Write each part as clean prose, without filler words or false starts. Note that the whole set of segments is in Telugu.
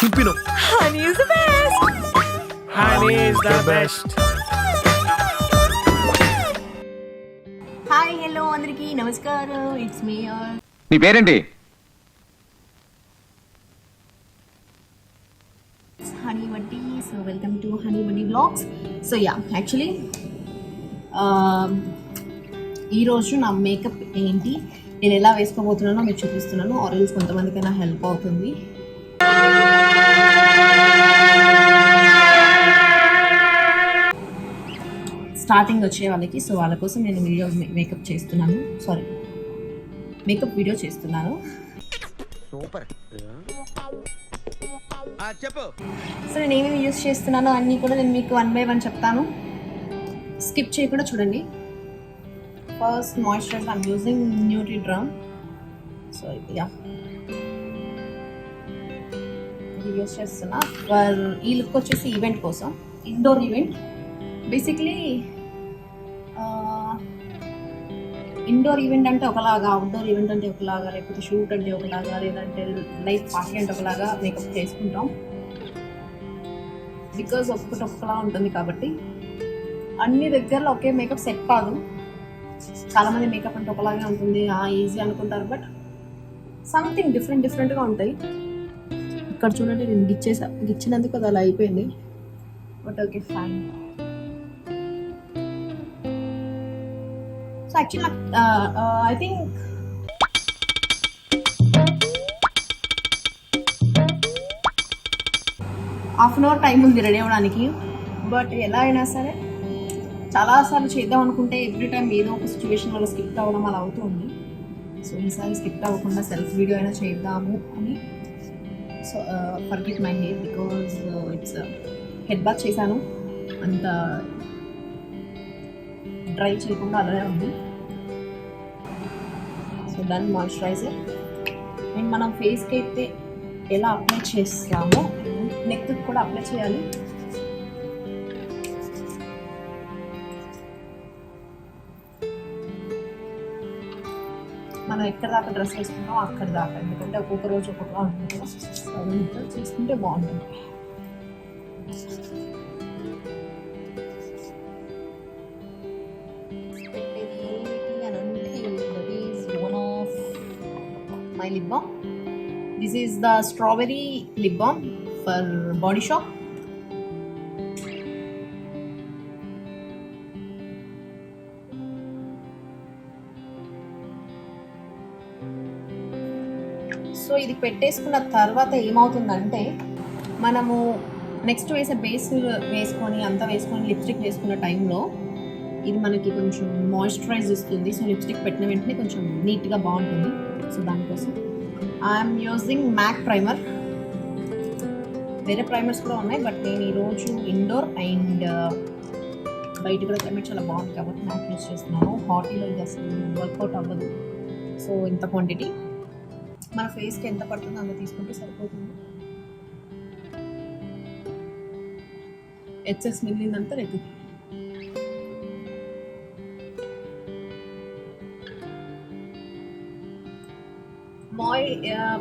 చింపిను. Honey is the best. Honey is the best. Hi hello అందరికీ నమస్కారం. ఇట్స్ మీ నీ పేరేంటి? హనీ బడ్డీ. సో వెల్కమ్ టు హనీ బడ్డీ బ్లాగ్స్. సో యా యాక్చువల్లీ ఈరోజు నా మేకప్ ఏంటి, నేను ఎలా వేసుకోబోతున్నానో మీకు చూపిస్తున్నాను. ఆరెల్స్ కొంతమందికైనా హెల్ప్ అవుతుంది. స్టార్టింగ్ వచ్చే వాళ్ళకి, సో వాళ్ళ కోసం నేను మేకప్ వీడియో చేస్తున్నాను. సూపర్. సో నేను ఏమేమి యూస్ చేస్తున్నానో అన్నీ కూడా నేను మీకు 1 by 1 చెప్తాను. స్కిప్ చేయకుండా చూడండి. First moisturiser I'm using Nutriderm. So yeah ఇది యూస్ చేస్తున్నా ఫర్ ఈ లుక్ వచ్చేసి ఈవెంట్ కోసం, indoor event. Basically indoor event అంటే ఒకలాగా, అవుట్డోర్ ఈవెంట్ అంటే ఒకలాగా, లేకపోతే షూట్ అంటే ఒకలాగా, లేదంటే లైఫ్ పార్టీ అంటే ఒకలాగా మేకప్ చేసుకుంటాం. బికాజ్ ఒక్కొక్కలా ఉంటుంది కాబట్టి అన్ని దగ్గరలో ఒకే మేకప్ సెట్ కాదు. చాలామంది మేకప్ అంటే ఒకలాగే ఉంటుంది, ఈజీ అనుకుంటారు, బట్ సంథింగ్ డిఫరెంట్గా ఉంటాయి. ఇక్కడ చూడండి, నేను గిచ్చినందుకు అది అలా అయిపోయింది, but okay fine. So actually I think half an hour time ఉంది రెడీ అవ్వడానికి. బట్ ఎలా అయినా సరే చాలాసార్లు చేద్దాం అనుకుంటే ఎవ్రీ టైం ఏదో ఒక సిచ్యువేషన్ వల్ల స్కిప్ అవ్వడం అలా అవుతుంది. సో ఈసారి స్కిప్ అవ్వకుండా సెల్ఫ్ వీడియో అయినా చేద్దాము అని. So forget my hair because it's head bath చేశాను, అంత డ్రై చేయకుండా అలానే ఉంది. సో దాన్ని మాయిశ్చరైజర్ అండ్ మనం ఫేస్కి అయితే ఎలా అప్లై చేస్తామో నెక్కి కూడా అప్లై చేయాలి. మనం ఎక్కడ దాకా డ్రెస్ వేసుకుంటామో అక్కడ దాకా, ఎందుకంటే ఒక్కొక్క రోజు ఒక్కొక్కలా ఉంటుంది కదా, అదంతా చేసుకుంటే బాగుంటుంది. My lip balm. This is the strawberry lip balm for Body Shop. So ఇది పెట్టేసుకున్న తర్వాత ఏమవుతుందంటే, మనము నెక్స్ట్ వేసే బేస్ వేసుకొని అంతా వేసుకొని లిప్స్టిక్ వేసుకున్న టైంలో ఇది మనకి కొంచెం మాయిశ్చరైజ్ ఇస్తుంది. సో లిప్స్టిక్ పెట్టిన వెంటనే కొంచెం నీట్గా బాగుంటుంది. సో దానికోసం ఐఎమ్ యూజింగ్ మ్యాక్ ప్రైమర్. వేరే ప్రైమర్స్ కూడా ఉన్నాయి, బట్ నేను ఈరోజు ఇండోర్ అండ్ బయట కూడా క్లైమేట్ చాలా బాగుంది కాబట్టి మ్యాక్ యూజ్ చేస్తున్నాను. హాటీలో ఇది అసలు వర్కౌట్ అవ్వదు. సో ఇంత క్వాంటిటీ మన ఫేస్కి ఎంత పడుతుందో అంత తీసుకుంటే సరిపోతుంది. ఎక్సెస్ మిగిలిందంతా రెగ్గు.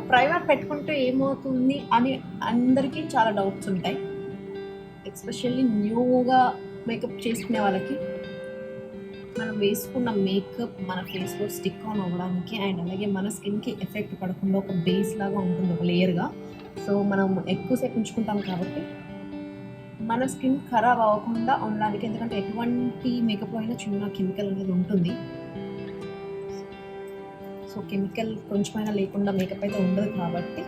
ప్రైమర్ పెట్టుకుంటే ఏమవుతుంది అని అందరికీ చాలా డౌట్స్ ఉంటాయి, ఎస్పెషల్లీ న్యూగా మేకప్ చేసుకునే వాళ్ళకి. మనం వేసుకున్న మేకప్ మన ఫేస్లో స్టిక్ ఆన్ అవ్వడానికి అండ్ అలాగే మన స్కిన్కి ఎఫెక్ట్ పడకుండా ఒక బేస్ లాగా ఉంటుంది, ఒక లేయర్గా. సో మనం ఎక్కువసేపు ఉంచుకుంటాం కాబట్టి మన స్కిన్ ఖరాబ్ అవ్వకుండా ఉండడానికి, ఎందుకంటే ఎటువంటి మేకప్లో అయినా చిన్న కెమికల్ అనేది ఉంటుంది. సో కెమికల్ కొంచెమైనా లేకుండా మేకప్ అయితే ఉండదు కాబట్టి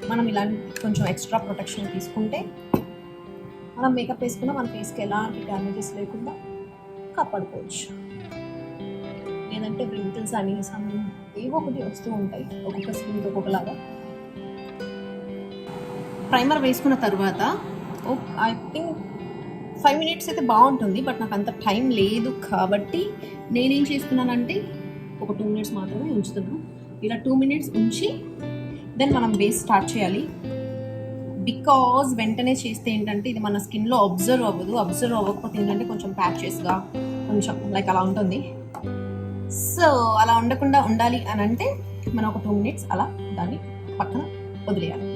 మనం ఇలాంటి కొంచెం ఎక్స్ట్రా ప్రొటెక్షన్ తీసుకుంటే మనం మేకప్ వేసుకున్నా మన ఫేస్కి ఎలాంటి డ్యామేజెస్ లేకుండా కాపాడుకోవచ్చు. లేదంటే రింకిల్స్ అని ఏవో ఒకటి వస్తూ ఉంటాయి, ఒక్కొక్క స్కిన్కి ఒక్కొక్కలాగా. ప్రైమర్ వేసుకున్న తర్వాత ఐ థింక్ 5 minutes అయితే బాగుంటుంది, బట్ నాకు అంత టైం లేదు కాబట్టి నేనేం చేస్తున్నానంటే ఒక 2 minutes మాత్రమే ఉంచుతున్నాను. ఇలా 2 minutes ఉంచి దెన్ మనం బేస్ స్టార్ట్ చేయాలి. బికాజ్ వెంటనే చేస్తే ఏంటంటే ఇది మన స్కిన్లో అబ్జర్వ్ అవ్వకపోతే ఏంటంటే కొంచెం ప్యాచెస్గా కొంచెం లైక్ అలా ఉంటుంది. సో అలా ఉండకుండా ఉండాలి అని అంటే మనం ఒక 2 minutes అలా దాన్ని పక్కన వదిలేయాలి.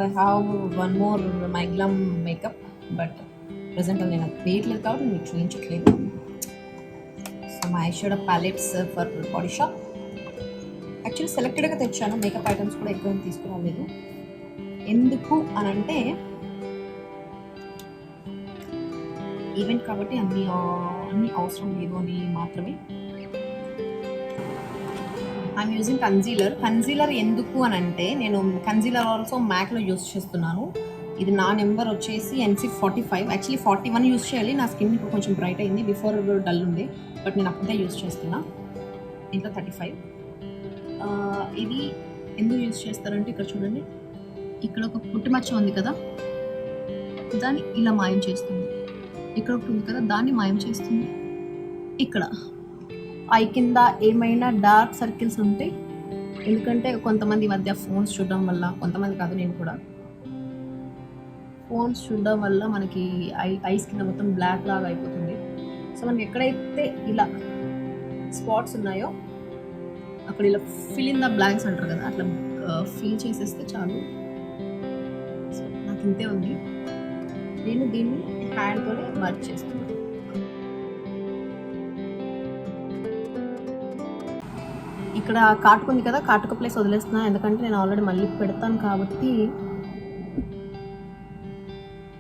I have one more MyGlamm makeup, but present నేను అది వేయట్లేదు కాబట్టి మీకు చూపించట్లేదు. సో మా eye shadow palettes for Body Shop. Actually సెలెక్టెడ్గా తెచ్చాను, మేకప్ ఐటమ్స్ కూడా ఎక్కువ తీసుకురాలేదు. ఎందుకు అని అంటే ఈవెంట్ కాబట్టి అన్ని అవసరం లేదు అని మాత్రమే. ఐఎమ్ యూజింగ్ కన్సీలర్ ఎందుకు అని అంటే నేను కన్సీలర్ ఆల్సో మ్యాక్లో యూజ్ చేస్తున్నాను. ఇది నా నెంబర్ వచ్చేసి NC45. యాక్చువల్లీ 41 యూజ్ చేయాలి. నా స్కిన్ ఇప్పుడు కొంచెం బ్రైట్ అయింది, బిఫోర్ డల్ ఉంది, బట్ నేను అప్పుడే యూజ్ చేస్తున్నా. ఇంట్లో 35. ఇది ఎందుకు యూజ్ చేస్తారంటే ఇక్కడ చూడండి, ఇక్కడ ఒక పుట్టుమచ్చ ఉంది కదా, దాన్ని ఇలా మాయం చేస్తుంది. ఇక్కడ ఒకటి ఉంది కదా, దాన్ని మాయం చేస్తుంది. ఇక్కడ ఐ కింద ఏమైనా డార్క్ సర్కిల్స్ ఉంటే, ఎందుకంటే కొంతమంది మధ్య ఫోన్స్ చూడడం వల్ల, కొంతమంది కాదు నేను కూడా, ఫోన్స్ చూడడం వల్ల మనకి ఐస్ కింద మొత్తం బ్లాక్ లాగా అయిపోతుంది. సో మనకి ఎక్కడైతే ఇలా స్పాట్స్ ఉన్నాయో అక్కడ ఇలా ఫిల్ ఇన్ ద బ్లాంక్స్ అంటారు కదా, అట్లా ఫిల్ చేసేస్తే చాలు. సో నాకు ఇంతే ఉంది. నేను దీన్ని హ్యాండ్తోనే వర్క్ చేస్తున్నాను. ఇక్కడ కాటుక ఉంది కదా, కాటుక ప్లేస్ వదిలేస్తున్నా, ఎందుకంటే నేను ఆల్రెడీ మళ్ళీ పెడతాను కాబట్టి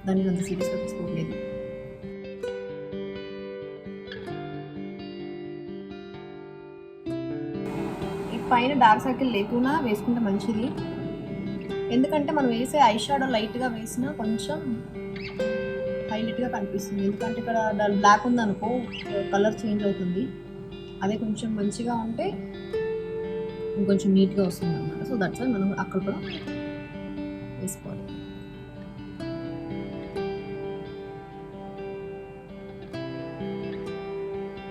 దాన్ని అంత సీరియస్గా తీసుకోవట్లేదు. ఈ పైన డార్క్ సర్కిల్ లేకుండా వేసుకుంటే మంచిది, ఎందుకంటే మనం వేసే ఐ షాడో లైట్గా వేసినా కొంచెం హైలైట్గా కనిపిస్తుంది. ఎందుకంటే ఇక్కడ బ్లాక్ ఉందనుకో కలర్ చేంజ్ అవుతుంది, అదే కొంచెం మంచిగా ఉంటే ఇంకొంచెం నీట్గా వస్తుంది అనమాట. సో దట్స్ వై మనం అక్కడ కూడా వేసుకోవాలి.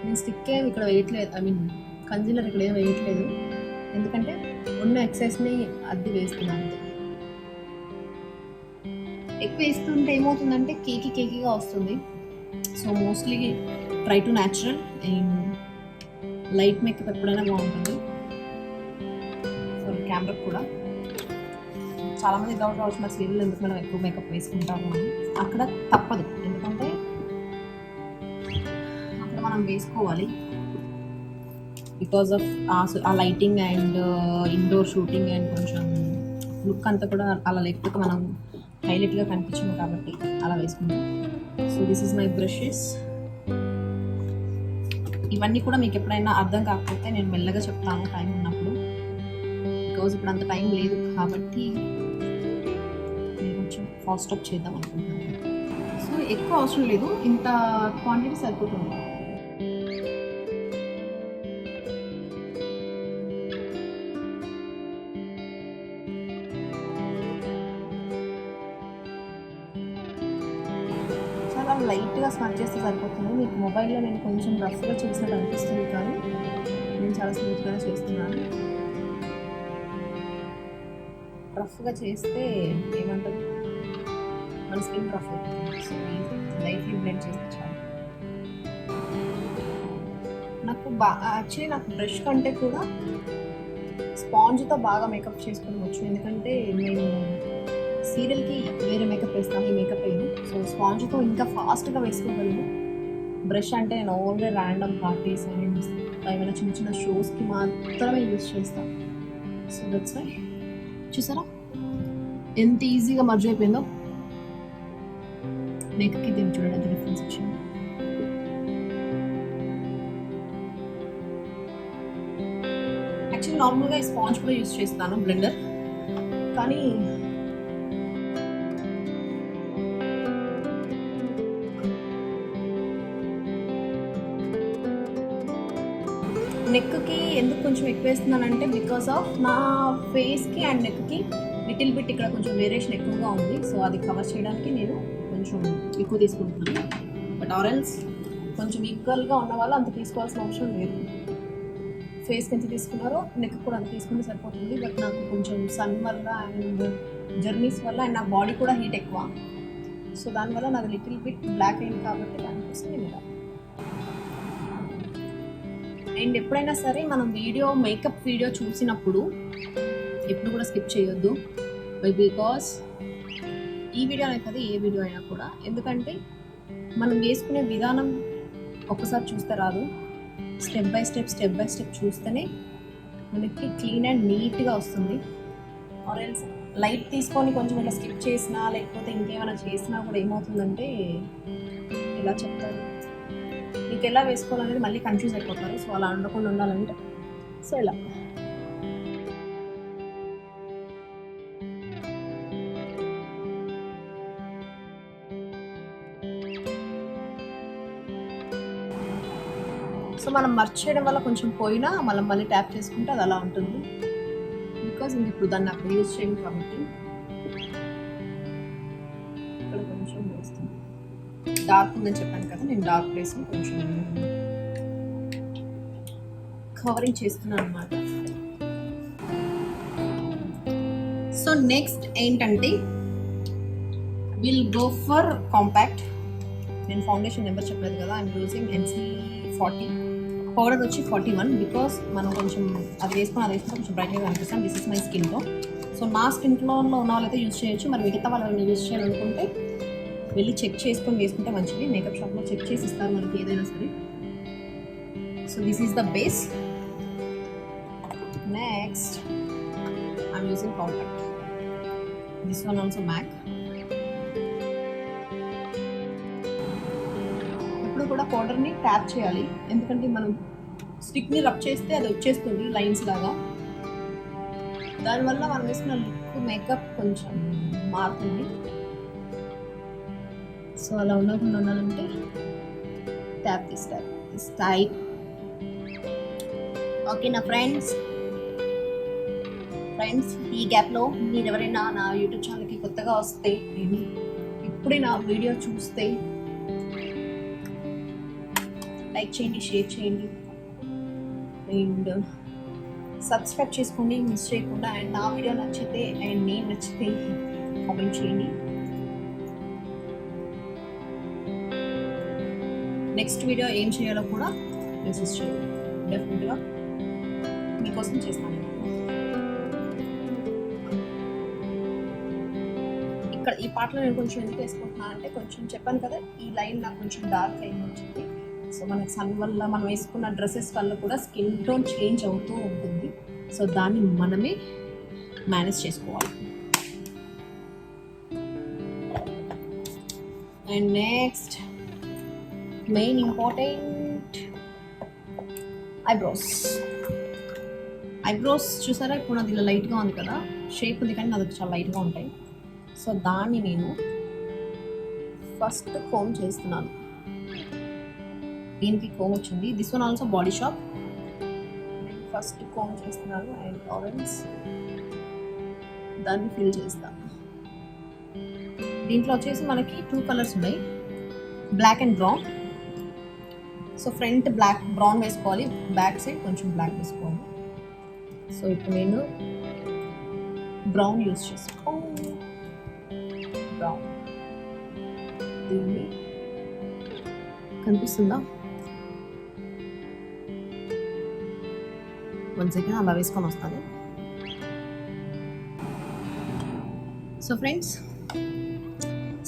నేను స్టిక్ ఏమి ఇక్కడ వేయట్లేదు, ఐ మీన్ కన్సీలర్ ఇక్కడ ఏం వేయట్లేదు, ఎందుకంటే ఉన్న ఎక్సైజ్ని అద్దె వేస్తున్నాను. ఎక్కువ వేస్తుంటే ఏమవుతుందంటే కేకీగా వస్తుంది. So mostly try to natural and light makeup ఎప్పుడైనా బాగుంటుంది. సో కెమెరా కూడా చాలామంది డౌట్ రావచ్చు, మరి సీరియల్ ఎందుకు మనం ఎక్కువ మేకప్ వేసుకుంటాము అని. అక్కడ తప్పదు, ఎందుకంటే అక్కడ మనం వేసుకోవాలి బికాజ్ ఆఫ్ ఆ lighting and indoor shooting and కొంచెం లుక్ అంతా కూడా అలా లేకపోతే మనం హైలైట్గా కనిపించింది కాబట్టి అలా వేసుకుంటాం. So this is my brushes. ఇవన్నీ కూడా మీకు ఎప్పుడైనా అర్థం కాకపోతే నేను మెల్లగా చెప్తాను టైం ఉన్నప్పుడు, బికాజ్ ఇప్పుడు అంత టైం లేదు కాబట్టి నేను కొంచెం ఫాస్ట్ అప్ చేద్దాం అనుకుంటున్నాను. సో ఎక్కువ అవసరం లేదు, ఇంత క్వాంటిటీ సరిపోతుంది. లైట్గా స్మచ్ చేస్తే సరిపోతుంది. మీకు మొబైల్లో నేను కొంచెం రఫ్గా చేసినట్టు అనిపిస్తుంది, కానీ నేను చాలా స్మూత్గానే చేస్తున్నాను. రఫ్గా చేస్తే ఏమంటారు, మన స్కిన్ రఫ్ అవుతుంది. సో లైట్లీ బ్లెండ్ చేస్తే చాలు. నాకు యాక్చువల్లీ నాకు బ్రష్ కంటే కూడా స్పాంజ్తో బాగా మేకప్ చేసుకోవచ్చు, ఎందుకంటే నేను సీరియల్కి వేరే మేకప్ వేస్తాను, ఈ మేకప్ వేయను. సో స్పాంజ్తో ఇంకా ఫాస్ట్గా వేసుకోగలను. బ్రష్ అంటే నేను ఓన్లీ ర్యాండమ్ పార్టీస్ అండ్ ఏమైనా చిన్న చిన్న షోస్కి మాత్రమే యూజ్ చేస్తాను. సో దట్స్ వై చూసారా ఎంత ఈజీగా మర్జ్ అయిపోయిందో. మేకప్కి దీన్ని చూడండి ఎంత డిఫరెన్స్ వచ్చింది. యాక్చువల్లీ నార్మల్గా ఈ స్పాంజ్ కూడా యూజ్ చేస్తాను, బ్లెండర్, కానీ నెక్కి ఎందుకు కొంచెం ఎక్కువ వేస్తున్నానంటే బికాస్ ఆఫ్ నా ఫేస్కి అండ్ నెక్కి లిటిల్ బిట్ ఇక్కడ కొంచెం వేరియేషన్ ఎక్కువగా ఉంది. సో అది కవర్ చేయడానికి నేను కొంచెం ఎక్కువ తీసుకుంటున్నాను. బట్ ఆరెల్స్ కొంచెం ఈక్వల్గా ఉన్న వాళ్ళు అంత తీసుకోవాల్సిన అవసరం లేదు. ఫేస్కి ఎంత తీసుకున్నారో నెక్ కూడా అంత తీసుకుంటే సరిపోతుంది. బట్ నాకు కొంచెం సన్ వల్ల అండ్ జర్నీస్ వల్ల అండ్ నా బాడీ కూడా హీట్ ఎక్కువ, సో దానివల్ల నాకు లిటిల్ బిట్ బ్లాక్ అయింది కాబట్టి దానికోసం నేను ఇలా. అండ్ ఎప్పుడైనా సరే మనం మేకప్ వీడియో చూసినప్పుడు ఎప్పుడు కూడా స్కిప్ చేయొద్దు, బికాస్ ఈ వీడియో అనే కదా ఏ వీడియో అయినా కూడా, ఎందుకంటే మనం వేసుకునే విధానం ఒక్కసారి చూస్తే రాదు, స్టెప్ బై స్టెప్ చూస్తేనే మనకి క్లీన్ అండ్ నీట్గా వస్తుంది. ఆరెల్స్ లైట్ తీసుకొని కొంచెం ఇట్లా స్కిప్ చేసినా లేకపోతే ఇంకేమైనా చేసినా కూడా ఏమవుతుందంటే, ఎలా చెప్తారు, మీకు ఎలా వేసుకోవాలనేది మళ్ళీ కన్ఫ్యూజ్ అయిపోతారు. సో అలా ఉండకుండా ఉండాలంటే సో ఇలా సో మనం మర్చ్ చేయడం వల్ల కొంచెం పోయినా మనం మళ్ళీ ట్యాప్ చేసుకుంటే అది అలా ఉంటుంది. బికాజ్ ఇంక ఇప్పుడు దాన్ని అప్పుడు యూజ్ చేయండి కాబట్టి ఇక్కడ కొంచెం వేస్తాను. డార్క్ ఉందని చెప్పాను కదా, నేను డార్క్ వేసి కొంచెం కవరింగ్ చేస్తున్నాను అనమాట. సో నెక్స్ట్ ఏంటంటే విల్ గో ఫర్ కాంపాక్ట్. నేను ఫౌండేషన్ నెంబర్ చెప్పలేదు కదా, ఐఎమ్ యూజింగ్ NC40, పౌడర్ వచ్చి 41. బికాస్ మనం కొంచెం అది వేసుకుంటే కొంచెం బ్రైట్గా కనిపిస్తాం. This is my skin tone. So నా స్కిన్ టోన్లో ఉన్న వాళ్ళైతే యూజ్ చేయొచ్చు, మరి మిగతా వాళ్ళు యూజ్ చేయాలనుకుంటే వెళ్ళి చెక్ చేసుకొని వేసుకుంటే మంచిది. మేకప్ షాప్లో చెక్ చేసి ఇస్తారు మనకి ఏదైనా సరే. So this is the base. Next I'm using compact. This one also MAC. ఎప్పుడు కూడా పౌడర్ని ట్యాప్ చేయాలి, ఎందుకంటే మనం స్టిక్ని రబ్ చేస్తే అది వచ్చేస్తుంది లైన్స్ లాగా. దానివల్ల మనం వేసిన లుక్ మేకప్ కొంచెం మారుతుంది. సో అలా ఉండకుండా ఉండాలంటే ట్యాప్ దిస్ టైప్. ఓకే నా ఫ్రెండ్స్, ఈ గ్యాప్లో మీరు ఎవరైనా నా యూట్యూబ్ ఛానల్కి కొత్తగా వస్తే, నేను ఇప్పుడే నా వీడియో చూస్తే లైక్ చేయండి, షేర్ చేయండి అండ్ సబ్స్క్రైబ్ చేసుకోండి మిస్ చేయకుండా. అండ్ నా వీడియో నచ్చితే అండ్ నేను నచ్చితే కామెంట్ చేయండి. నెక్స్ట్ వీడియో ఏం చేయాలో కూడా మెసేజ్ చేయండి, డెఫినెట్గా మీకోసం చేస్తాను. ఇక్కడ ఈ పాటలో నేను కొంచెం ఎందుకు వేసుకుంటున్నాను అంటే, కొంచెం చెప్పాను కదా ఈ లైన్ నాకు కొంచెం డార్క్ అయింది వచ్చింది. సో మనకి సన్ వల్ల మనం వేసుకున్న డ్రెస్సెస్ వల్ల కూడా స్కిన్ టోన్ చేంజ్ అవుతూ ఉంటుంది. సో దాన్ని మనమే మేనేజ్ చేసుకోవాలి. And next main important eyebrows చూసారా, ఇప్పుడు నాది ఇలా లైట్గా ఉంది కదా, షేప్ ఉంది కానీ నాది చాలా లైట్గా ఉంటాయి. సో దాన్ని నేను ఫస్ట్ కోమ్ చేస్తున్నాను. దీనికి కోమ్ వచ్చింది. This one also Body Shop. First comb చేస్తున్నాను అండ్ ఆరెంజ్ దాన్ని ఫిల్ చేస్తాను. దీంట్లో వచ్చేసి మనకి 2 కలర్స్ ఉన్నాయి, black and brown. So front brown వేసుకోవాలి, బ్యాక్ సైడ్ కొంచెం బ్లాక్ వేసుకోవాలి. సో ఇప్పుడు నేను బ్రౌన్ యూజ్ చేసుకోవాలి. బ్రౌన్ దీన్ని కనిపిస్తుందా, 1 సెకండ్ అలా వేసుకొని వస్తాను. సో ఫ్రెండ్స్,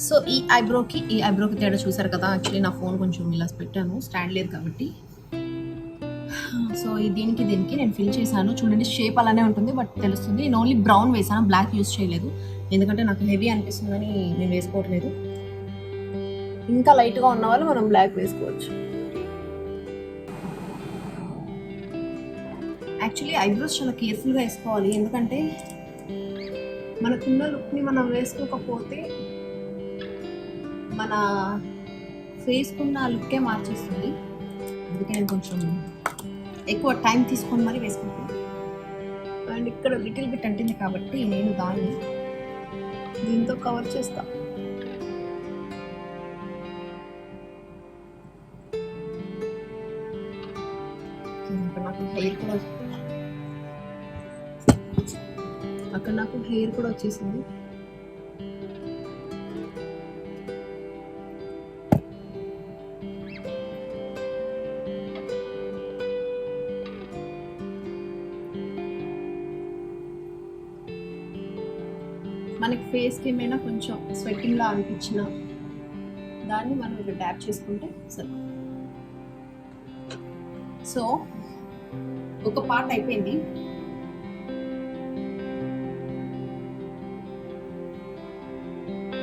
సో ఈ ఐబ్రోకి తేడా చూసారు కదా. యాక్చువల్లీ నా ఫోన్ కొంచెం ఇలా పెట్టాను, స్టాండ్ లేదు కాబట్టి. సో దీనికి నేను ఫిల్ చేశాను. చూడండి షేప్ అలానే ఉంటుంది బట్ తెలుస్తుంది. నేను ఓన్లీ బ్రౌన్ వేసాను, బ్లాక్ యూజ్ చేయలేదు, ఎందుకంటే నాకు హెవీ అనిపిస్తుందని నేను వేసుకోవట్లేదు. ఇంకా లైట్గా ఉన్న వాళ్ళు మనం బ్లాక్ వేసుకోవచ్చు. యాక్చువల్లీ ఐబ్రోస్ చాలా కేర్ఫుల్గా వేసుకోవాలి, ఎందుకంటే మనకున్న లుక్ని మనం వేసుకోకపోతే మన ఫేస్కున్న లుక్కే మార్చేస్తుంది. అందుకే నేను కొంచెం ఎక్కువ టైం తీసుకొని మరీ వేసుకుంటాను. అండ్ ఇక్కడ లిటిల్ బిట్ అంటుంది కాబట్టి నేను దాన్ని దీంతో కవర్ చేస్తాను. అక్కడ నాకు హెయిర్ కూడా వచ్చేసింది. మనకి ఫేస్కి ఏమైనా కొంచెం స్వెట్టింగ్లా అనిపించిన దాన్ని మనం ఇట్లా ట్యాప్ చేసుకుంటే సరే. సో ఒక పార్ట్ అయిపోయింది.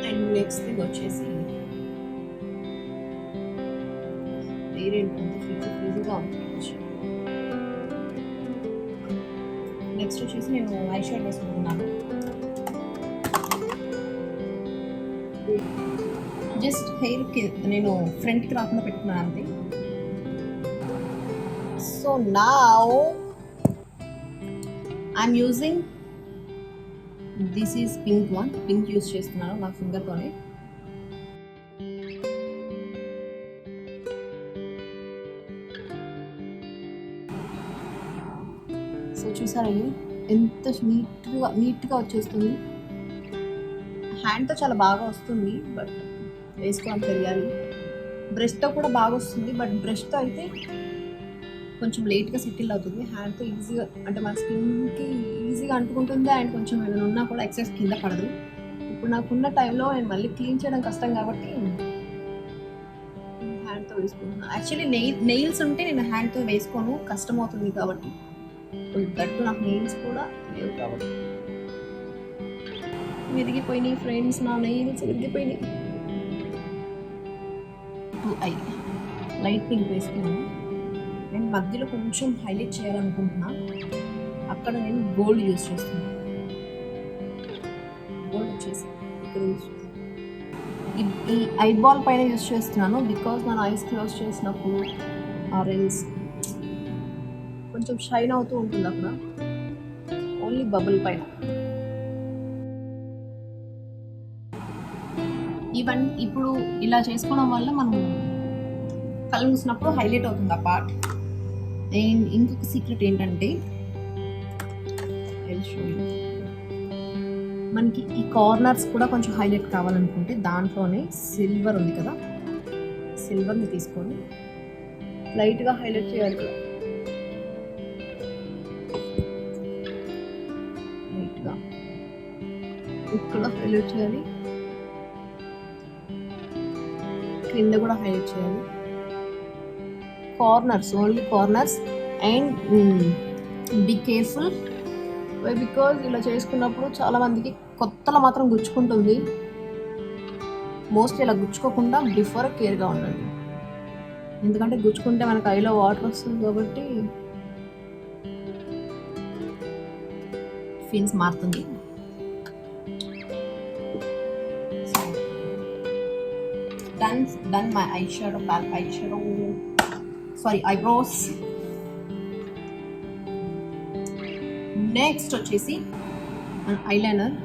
అండ్ నెక్స్ట్ థింగ్ వచ్చేసి ఫ్రీజీగా ఉంది. నెక్స్ట్ వచ్చేసి నేను ఐ షేడ్ వేసుకుంటున్నాను. జస్ట్ హెయిర్కి నేను ఫ్రంట్కి రాకుండా పెట్టుకున్నాను అంతే. So now I'm using this is pink one. Pink use చేస్తున్నాను నా ఫింగర్తోనే. సో చూసారండి ఎంత నీట్గా వచ్చేస్తుంది. హ్యాండ్తో చాలా బాగా వస్తుంది, బట్ వేసుకోవడం తెలియాలి. బ్రష్తో కూడా బాగా వస్తుంది, బట్ బ్రష్తో అయితే కొంచెం లేట్గా సెటిల్ అవుతుంది. హ్యాండ్తో ఈజీగా అంటే మన స్కిన్కి ఈజీగా అంటుకుంటుంది. అండ్ కొంచెం ఏదైనా ఉన్నా కూడా ఎక్సెస్ కింద పడదు. ఇప్పుడు నాకున్న టైంలో నేను మళ్ళీ క్లీన్ చేయడం కష్టం కాబట్టి హ్యాండ్తో వేసుకుంటున్నాను. యాక్చువల్లీ నెయిల్స్ ఉంటే నేను హ్యాండ్తో వేసుకోను, కష్టం అవుతుంది కాబట్టి. దట్టు నాకు నెయిల్స్ కూడా లేవు కాబట్టి విరిగిపోయినాయి ఫ్రెండ్స్. నా నెయిల్స్ విరిగిపోయినాయి. ఐ లైట్ పింక్ వేసుకున్నాను. నేను మధ్యలో కొంచెం హైలైట్ చేయాలనుకుంటున్నా. అక్కడ నేను గోల్డ్ యూజ్ చేస్తున్నాను. గోల్డ్ వచ్చేసి ఇక్కడ యూజ్ ఈ ఐబాల్ పైన యూజ్ చేస్తున్నాను. బికాజ్ మన ఐస్ క్లోజ్ చేసినప్పుడు ఆరెంజ్ కొంచెం షైన్ అవుతూ ఉంటుంది అక్కడ, ఓన్లీ బబుల్ పైన. ఈవెన్ ఇప్పుడు ఇలా చేసుకోవడం వల్ల మనం కళ్ళు మూసినప్పుడు హైలైట్ అవుతుంది ఆ పార్ట్. అండ్ ఇంకొక సీక్రెట్ ఏంటంటే మనకి ఈ కార్నర్స్ కూడా కొంచెం హైలైట్ కావాలనుకుంటే దాంట్లోనే సిల్వర్ ఉంది కదా, సిల్వర్ని తీసుకొని లైట్గా హైలైట్ చేయాలి కదా. లైట్గా ఇక్కడ హైలైట్ చేయాలి, కింద కూడా హైలైట్ చేయాలి. Corners, only corners. And be careful, because ఇలా చేసుకున్నప్పుడు చాలామందికి కొత్తలో మాత్రం గుచ్చుకుంటుంది. మోస్ట్లీ ఇలా గుచ్చుకోకుండా బిఫోర్ కేర్గా ఉండండి. ఎందుకంటే గుచ్చుకుంటే మనకు ఐలో వాటర్ వస్తుంది కాబట్టి ఫీల్స్ మారుతుంది. Done my eyeshadow, eyebrows. Next వచ్చేసి ఐలైనర్.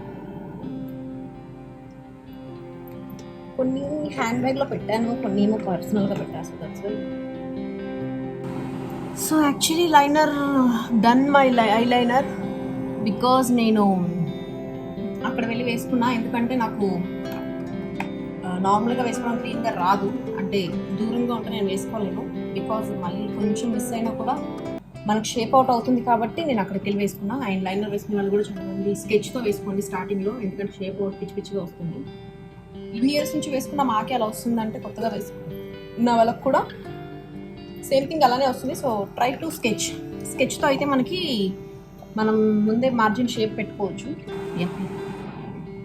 కొన్ని హ్యాండ్ బ్యాగ్లో పెట్టాను, కొన్ని ఏమో పర్సనల్గా పెట్టాను. So actually liner done my eyeliner because నేను అక్కడ వెళ్ళి వేసుకున్నా. ఎందుకంటే నాకు నార్మల్గా వేసుకోవడం క్లీన్గా రాదు, అంటే దూరంగా ఉంటే నేను వేసుకోలేను. బికాజ్ మళ్ళీ కొంచెం మిస్ అయినా కూడా మనకు షేప్ అవుట్ అవుతుంది కాబట్టి నేను అక్కడికి వెళ్ళి వేసుకున్నా. అండ్ లైనర్ వేసుకున్న వాళ్ళు కూడా చాలామంది స్కెచ్తో వేసుకోండి స్టార్టింగ్లో, ఎందుకంటే షేప్ అవుట్ పిచ్చిగా వస్తుంది. ఇన్ని ఇయర్స్ నుంచి వేసుకున్న మాకే అలా వస్తుందంటే కొత్తగా వేసుకున్న వాళ్ళకి కూడా సేమ్ థింగ్ అలానే వస్తుంది. సో ట్రై టు స్కెచ్తో అయితే మనం ముందే మార్జిన్ షేప్ పెట్టుకోవచ్చు.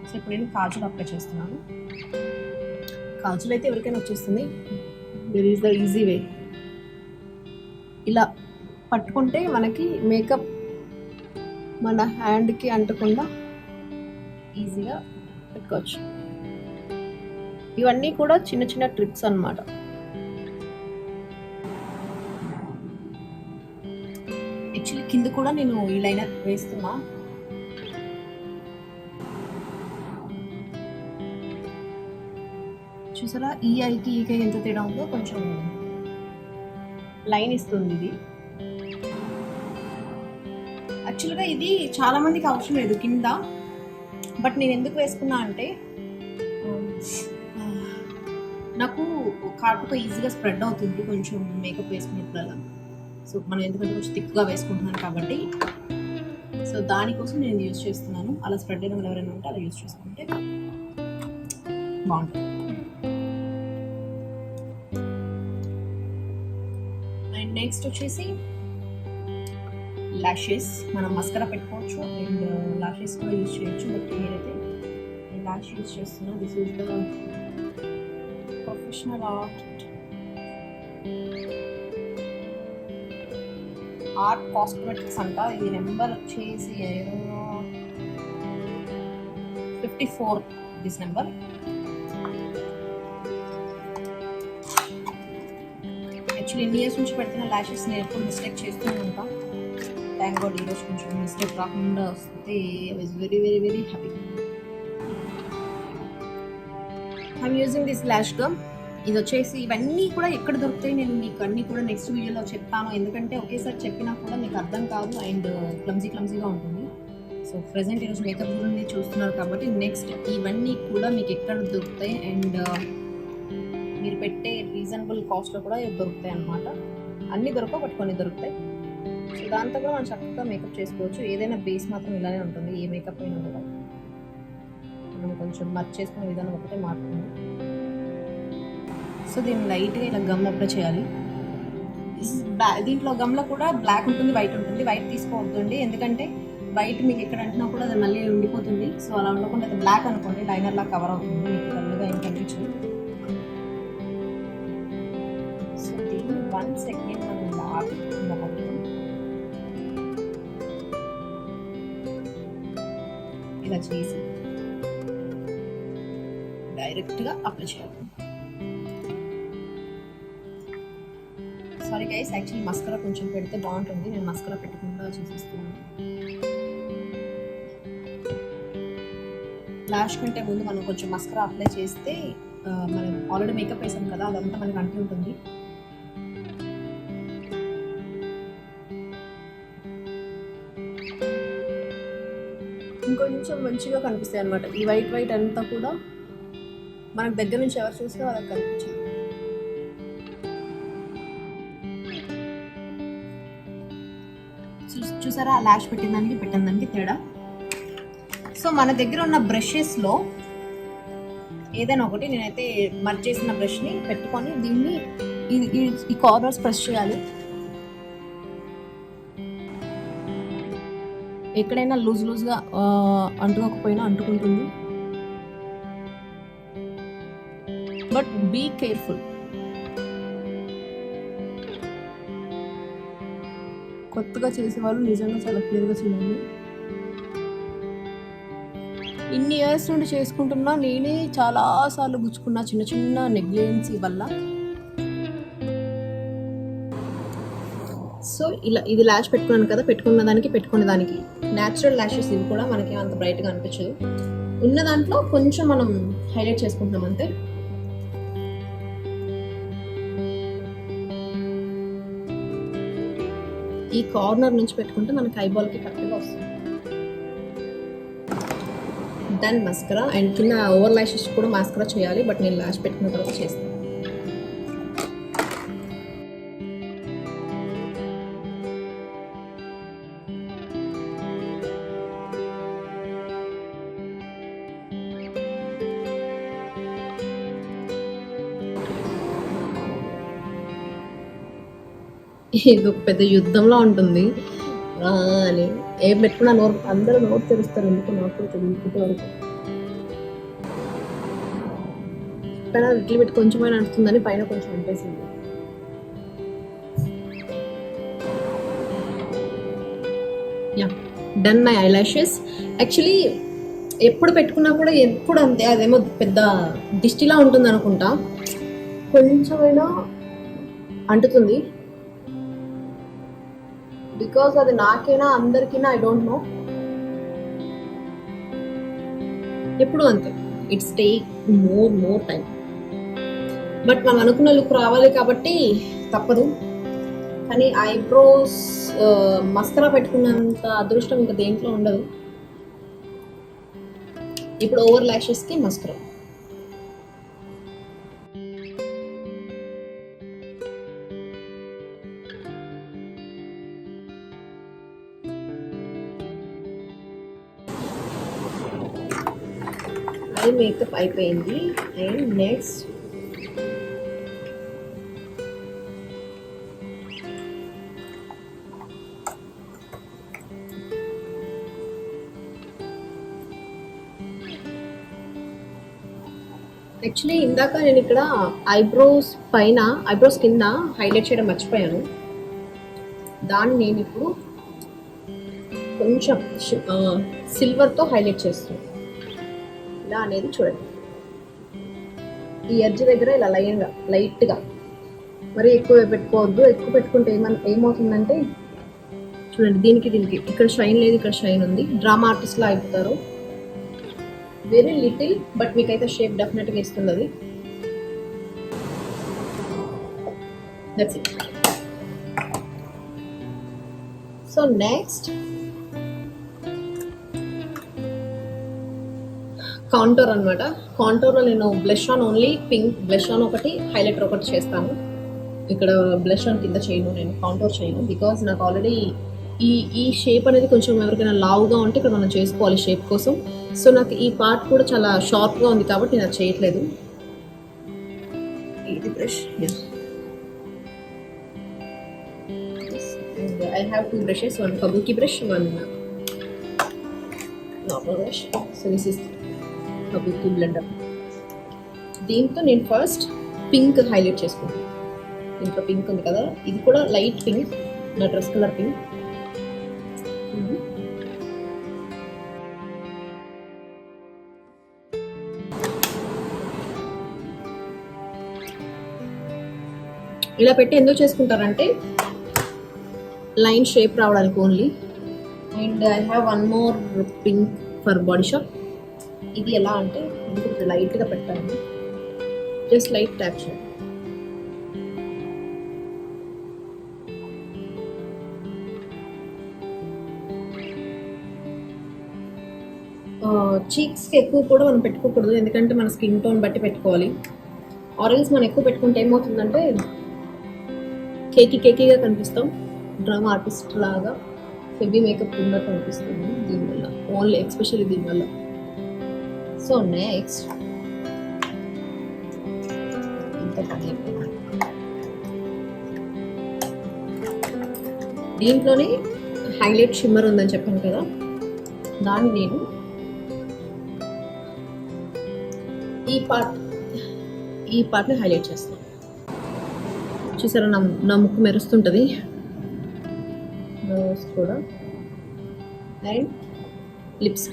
సో ఇప్పుడు నేను కాజల్ అప్లై చేస్తున్నాను. కాజల్ అయితే ఎవరికైనా వచ్చేస్తుంది. There is the easy way. ఇలా పట్టుకుంటే మనకి మేకప్ మన హ్యాండ్కి అంటకుండా ఈజీగా పెట్టుకోవచ్చు. ఇవన్నీ కూడా చిన్న చిన్న ట్రిక్స్ అన్నమాట. యాక్చువల్లీ కింద కూడా నేను ఈ లైనర్ వేస్తున్నా. చూసారా ఈ ఐకి ఈకి ఎంత తేడా ఉందో, కొంచెం లైన్ ఇస్తుంది ఇది. యాక్చువల్గా ఇది చాలా మందికి అవసరం లేదు కింద, బట్ నేను ఎందుకు వేసుకున్నా అంటే నాకు కాటుక ఈజీగా స్ప్రెడ్ అవుతుంది కొంచెం మేకప్ వేసుకునేప్పుడల్లా. సో మనం ఎందుకంటే కొంచెం థిక్గా వేసుకుంటున్నాను కాబట్టి సో దానికోసం నేను యూజ్ చేస్తున్నాను. అలా స్ప్రెడ్ అయిన వాళ్ళు ఎవరైనా ఉంటే అలా యూజ్ చేసుకుంటే బాగుంటుంది. అండ్ నెక్స్ట్ వచ్చేసి లాషెస్. మనం మస్కరా పెట్టుకోవచ్చు అండ్ లాషెస్ కూడా యూజ్ చేయొచ్చు. బట్ నేనైతే లాష్ యూజ్ చేస్తున్నా. This is the professional art cosmetics అంట. ఇది నెంబర్ వచ్చేసి 54 దిస్ నెంబర్. యాక్చువల్లీ ఇన్ని ఇయర్స్ నుంచి పెడుతున్న లాషెస్ నేను ఎప్పుడు మిస్టేక్ చేస్తూనే ఉంటాను. థ్యాంక్ గాడ్ ఈరోజు కొంచెం మిస్టేక్ రాకుండా వస్తే I was very very very happy. I'm using this lash gum. ఇది వచ్చేసి ఇవన్నీ కూడా ఎక్కడ దొరుకుతాయి నేను మీకు అన్నీ కూడా నెక్స్ట్ వీడియోలో చెప్తాను. ఎందుకంటే ఒకేసారి చెప్పినా కూడా మీకు అర్థం కాదు అండ్ క్లమ్జీగా ఉంటుంది. సో ప్రెసెంట్ ఈరోజు మేకప్ గురించి చూస్తున్నారు కాబట్టి నెక్స్ట్ ఇవన్నీ కూడా మీకు ఎక్కడ దొరుకుతాయి అండ్ మీరు పెట్టే రీజనబుల్ కాస్ట్లో కూడా దొరుకుతాయి అన్నమాట. అన్నీ దొరకవు బట్ కొన్ని దొరుకుతాయి. సో దాంతో కూడా మనం చక్కగా మేకప్ చేసుకోవచ్చు. ఏదైనా బేస్ మాత్రం ఇలానే ఉంటుంది. ఏ మేకప్ అయినా కూడా మనం కొంచెం మర్చ్ చేసుకునే విధానం ఒకటే మారుతుంది. సో దీన్ని లైట్గా ఇలా గమ్ అప్లై చేయాలి. దీంట్లో గమ్లో కూడా బ్లాక్ ఉంటుంది, వైట్ ఉంటుంది. వైట్ తీసుకోవద్దు అండి, ఎందుకంటే వైట్ మీకు ఎక్కడ అంటున్నా కూడా అది మళ్ళీ ఉండిపోతుంది. సో అలా ఉండకుండా అది బ్లాక్ అనుకోండి, లైనర్లా కవర్ అవుతుంది, మీకు కళ్ళుగా ఏం కనిపించదు. సో దీన్ని 1 సెకండ్ మనం ఇలా చేసి డైరెక్ట్గా అప్లై చేయాలి. సారీ గైస్, యాక్చువల్లీ మస్కరా కొంచెం పెడితే బాగుంటుంది. నేను మస్కరా పెట్టకుండా చేసేస్తున్నాను. లాష్ కంటే ముందు మనం కొంచెం మస్కరా అప్లై చేస్తే మనం ఆల్రెడీ మేకప్ వేసాం కదా, అదంతా మనకి అంటి ఉంటుంది. ఇంకొంచెం మంచిగా కనిపిస్తాయి అనమాట. ఈ వైట్ వైట్ అంతా కూడా మనకు దగ్గర నుంచి ఎవరు చూస్తే వాళ్ళకి కనిపించదు. చూసారా లాష్ పెట్టిన దానికి తేడా. సో మన దగ్గర ఉన్న బ్రషెస్లో ఏదైనా ఒకటి నేనైతే మర్జ్ చేసిన బ్రష్ని పెట్టుకొని దీన్ని ఈ కార్నర్స్ ప్రెస్ చేయాలి. ఎక్కడైనా లూజ్గా అంటుకోకపోయినా అంటుకుంటుంది. But be careful. కొత్తగా చేసేవాళ్ళు నిజంగా చాలా క్లియర్గా చేయాలి. ఇన్ని ఇయర్స్ నుండి చేసుకుంటున్నా నేనే చాలాసార్లు గుచ్చుకున్నా చిన్న చిన్న నెగ్లిజెన్సీ వల్ల. సో ఇలా ఇది లాష్ పెట్టుకున్నాను కదా, పెట్టుకున్న దానికి న్యాచురల్ లాషెస్ ఇవి కూడా మనకి అంత బ్రైట్గా అనిపించదు. ఉన్న దాంట్లో కొంచెం మనం హైలైట్ చేసుకుంటున్నాం అంతే. ఈ కార్నర్ నుంచి పెట్టుకుంటే మనకి ఐబాల్కి కరెక్ట్గా వస్తుంది. Done mascara. అండ్ కింద ఓవర్ లాషెస్ కూడా మస్కరా చేయాలి, బట్ నేను లాష్ పెట్టుకున్న తర్వాత చేస్తాను. ఇది ఒక పెద్ద యుద్ధంలో ఉంటుంది అని ఏం పెట్టుకున్నా అందరూ నోరు తెరుస్తారు. ఎందుకు నాకు కూడా తెలియదు వరకు. కానీ ఇడ్లీ పెట్టి కొంచెమైనా అంటుందని పైన కొంచెం అంటేసింది. Yeah done my eyelashes. Actually ఎప్పుడు పెట్టుకున్నా కూడా ఎప్పుడు అంతే, అదేమో పెద్ద దిష్టిలా ఉంటుంది అనుకుంటా, కొంచెమైనా అంటుతుంది. బికాజ్ అది నాకైనా అందరికైనా ఐ డోంట్ నో, ఎప్పుడు అంతే. It's take more time. But మనం అనుకున్న లుక్ రావాలి కాబట్టి తప్పదు. కానీ ఐబ్రోస్ మస్కరా పెట్టుకున్నంత అదృష్టం ఇంకా దేంట్లో ఉండదు. ఇప్పుడు ఓవర్ లాషెస్కి మస్కరా. ఇది మేకప్ అయిపోయింది. అండ్ నెక్స్ట్ యాక్చువల్లీ ఇందాక నేను ఇక్కడ ఐబ్రోస్ కింద హైలైట్ చేయడం మర్చిపోయాను. దాన్ని నేను ఇప్పుడు కొంచెం సిల్వర్తో హైలైట్ చేస్తాను. ఇలా అనేది చూడండి, ఈ ఎడ్జ్ దగ్గర ఇలా లైట్గా, మరి ఎక్కువ పెట్టుకోవద్దు. ఎక్కువ పెట్టుకుంటే ఏమవుతుందంటే చూడండి, దీనికి ఇక్కడ షైన్ లేదు, ఇక్కడ షైన్ ఉంది. డ్రామా ఆర్టిస్ట్లా అయిపోతారు. వెరీ లిటిల్, బట్ మీకైతే షేప్ డెఫినెట్గా ఇస్తుంది అది. That's it. So next contour అనమాట. కాంటోర్లో నేను blush on only pink blush on ఒకటి, హైలైటర్ ఒకటి చేస్తాను. ఇక్కడ బ్లష్ ఆన్ కింద చేయను, నేను కాంటోర్ చేయను. బికాజ్ నాకు ఆల్రెడీ ఈ షేప్ అనేది కొంచెం ఎవరికైనా లావుగా ఉంటే ఇక్కడ మనం చేసుకోవాలి షేప్ కోసం. సో నాకు ఈ పార్ట్ కూడా చాలా షార్ప్గా ఉంది కాబట్టి నేను అది చేయట్లేదు. ఇది brush, and I have 2 brushes, one kabuki brush, one normal brush. So this is kabuki blender. దీంతో నేను ఫస్ట్ పింక్ హైలైట్ చేసుకుంటాను. దీంట్లో పింక్ ఉంది కదా, ఇది కూడా లైట్ పింక్, నా డ్రెస్ కలర్ పింక్. ఇలా పెట్టి ఎందుకు చేసుకుంటారంటే లైన్ షేప్ రావడానికి only. And I have one more pink for Body shop. ఇది ఎలా అంటే ఇది లైట్గా పెట్టాను, జస్ట్ లైట్ ట్యాప్ చేయండి. చీక్స్కి ఎక్కువ కూడా మనం పెట్టుకోకూడదు, ఎందుకంటే మన స్కిన్ టోన్ బట్టి పెట్టుకోవాలి. ఆరెల్స్ మనం ఎక్కువ పెట్టుకుంటే ఏమవుతుందంటే కేకీగా కనిపిస్తాం, డ్రామా ఆర్టిస్ట్ లాగా హెవీ మేకప్ ఉన్నట్టు అనిపిస్తుంది దీనివల్ల, ఓన్లీ ఎస్పెషల్లీ దీనివల్ల. సో నెక్స్ట్ దీంట్లోనే హైలైట్ షిమ్మర్ ఉందని చెప్పాను కదా, దాన్ని నేను ఈ పార్ట్ని హైలైట్ చేస్తాను. చూసారా నా ముక్కు మెరుస్తుంటుంది, నోస్ కూడా, అండ్ లిప్స్.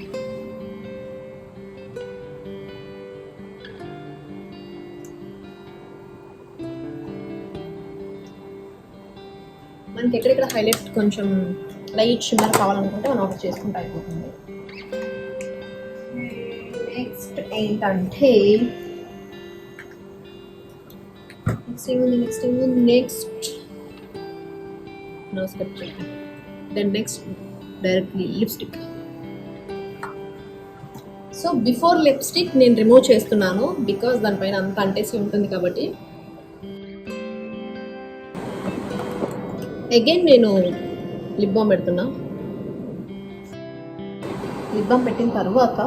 మనకి ఎక్కడెక్కడ హైలైట్ కొంచెం లైట్ షిమ్మర్ కావాలనుకుంటే మనం ఒకటి చేసుకుంటే అయిపోతుంది. నెక్స్ట్ ఏంటంటే నెక్స్ట్ నోస్ కట్ చేయండి. Then next directly lipstick. So before lipstick నేను రిమూవ్ చేస్తున్నాను, బికాస్ దానిపైన అంత అంటేసి ఉంటుంది కాబట్టి. అగైన్ నేను లిప్ బామ్ పెడుతున్నా. లిప్ బామ్ పెట్టిన తర్వాత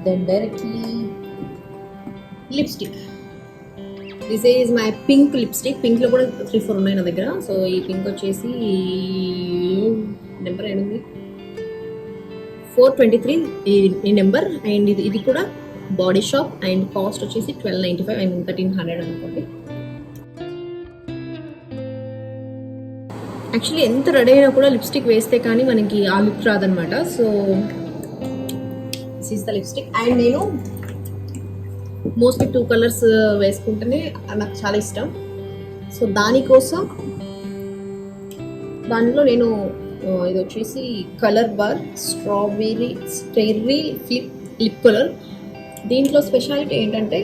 then directly lipstick. This is my pink lipstick. పింక్లో కూడా 3-4 ఉన్నాయి నా దగ్గర. సో ఈ పింక్ వచ్చేసి నెంబర్ ఏముంది, 423 ఈ నెంబర్. అండ్ ఇది కూడా బాడీ షాప్, అండ్ కాస్ట్ వచ్చేసి 1295 అండ్ 1300 అనుకోండి. యాక్చువల్లీ ఎంత రెడీ అయినా కూడా లిప్స్టిక్ వేస్తే కానీ మనకి ఆ లుక్ రాదనమాట. So this is the lipstick. And నేను మోస్ట్లీ 2 కలర్స్ వేసుకుంటేనే నాకు చాలా ఇష్టం. సో దానికోసం దానిలో నేను ఇది వచ్చేసి colour bar strawberry lip colour. దీంట్లో స్పెషాలిటీ ఏంటంటే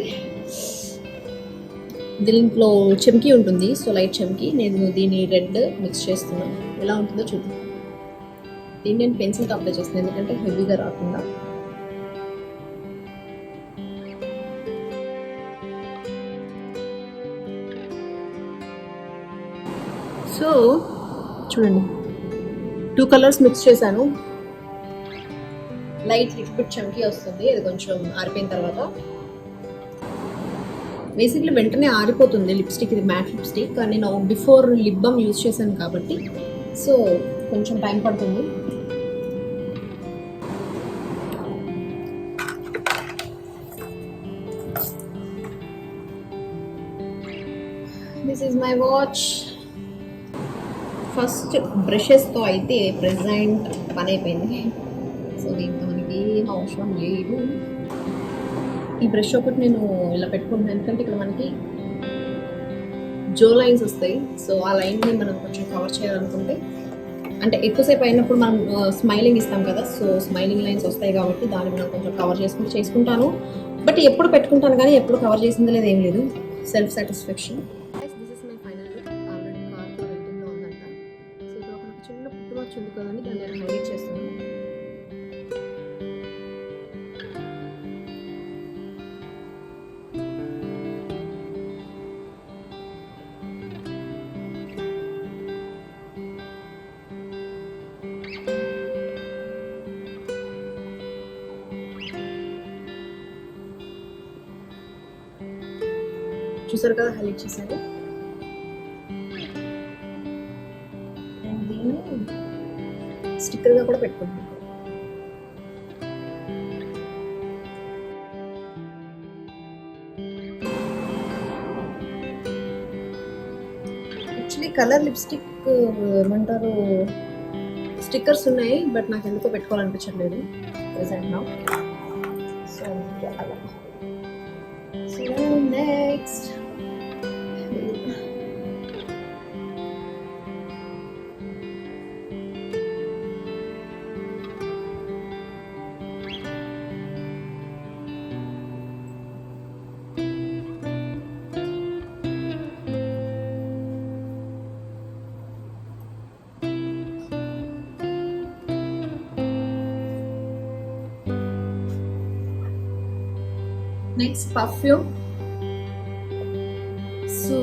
దీంట్లో చెమ్కీ ఉంటుంది, సో లైట్ చెమ్కీ. నేను దీన్ని రెడ్ మిక్స్ చేస్తున్నాను, ఎలా ఉంటుందో చూద్దాం. దీన్ని నేను పెన్సిల్తో అప్లై చేస్తున్నాను ఎందుకంటే హెవీగా రాకుండా. సో చూడండి 2 కలర్స్ మిక్స్ చేశాను, లైట్ లిటిల్ బిట్ చమ్కీ వస్తుంది. అది కొంచెం ఆరిపోయిన తర్వాత బేసిక్లీ వెంటనే ఆరిపోతుంది లిప్స్టిక్. ఇది మ్యాట్ లిప్స్టిక్, కానీ నేను బిఫోర్ లిప్ బామ్ యూజ్ చేశాను కాబట్టి సో కొంచెం టైం పడుతుంది. This is my watch. First బ్రషెస్తో అయితే ప్రెజెంట్ పని అయిపోయింది. సో దీంతో మనకి ఏం అవసరం లేదు. ఈ బ్రష్ ఒకటి నేను ఇలా పెట్టుకుంటున్నాను ఎందుకంటే ఇక్కడ మనకి జో లైన్స్ వస్తాయి. సో ఆ లైన్ని మనం కొంచెం కవర్ చేయాలనుకుంటే, అంటే ఎక్కువసేపు అయినప్పుడు మనం స్మైలింగ్ ఇస్తాం కదా, సో స్మైలింగ్ లైన్స్ వస్తాయి కాబట్టి దాన్ని మనం కొంచెం కవర్ చేసుకుంటాను. బట్ ఎప్పుడు పెట్టుకుంటాను కానీ ఎప్పుడు కవర్ చేసింది లేదు, ఏం లేదు. Self satisfaction. This is my final look. Already కార్తో వెయిటింగ్లో ఉందంట. సో ఇక్కడ ఒక చిన్న పుట్టుమచ్చ ఉంది కదండి, దాన్ని నేను హైలైట్ చేస్తాను. చూసారు కదా, హైలైట్ చేశాను. అండ్ దీన్ని స్టిక్కర్గా కూడా పెట్టుకుంటున్నాను. యాక్చువల్లీ కలర్ లిప్స్టిక్ ఏమంటారు స్టిక్కర్స్ ఉన్నాయి, బట్ నాకు ఎందుకో పెట్టుకోవాలనిపించట్లేదు ప్రెసెంట్ నా. సో అలా. So next perfume. So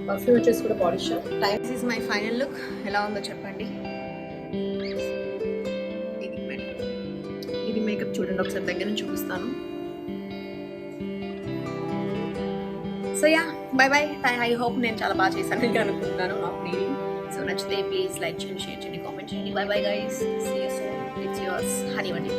perfume వచ్చేసి కూడా body shop. This is my final look. ఎలా ఉందో చెప్పండి. ఇది మేకప్ చూడండి, ఒకసారి దగ్గర నుంచి చూపిస్తాను. So yeah, bye bye. I hope నేను చాలా బాగా చేశాను అనుకుంటున్నాను. సో నచ్చితే ప్లీజ్ లైక్ చేయండి, షేర్ చేయండి, కామెంట్ చేయండి. Bye bye guys. See you soon. It's yours honey వండి.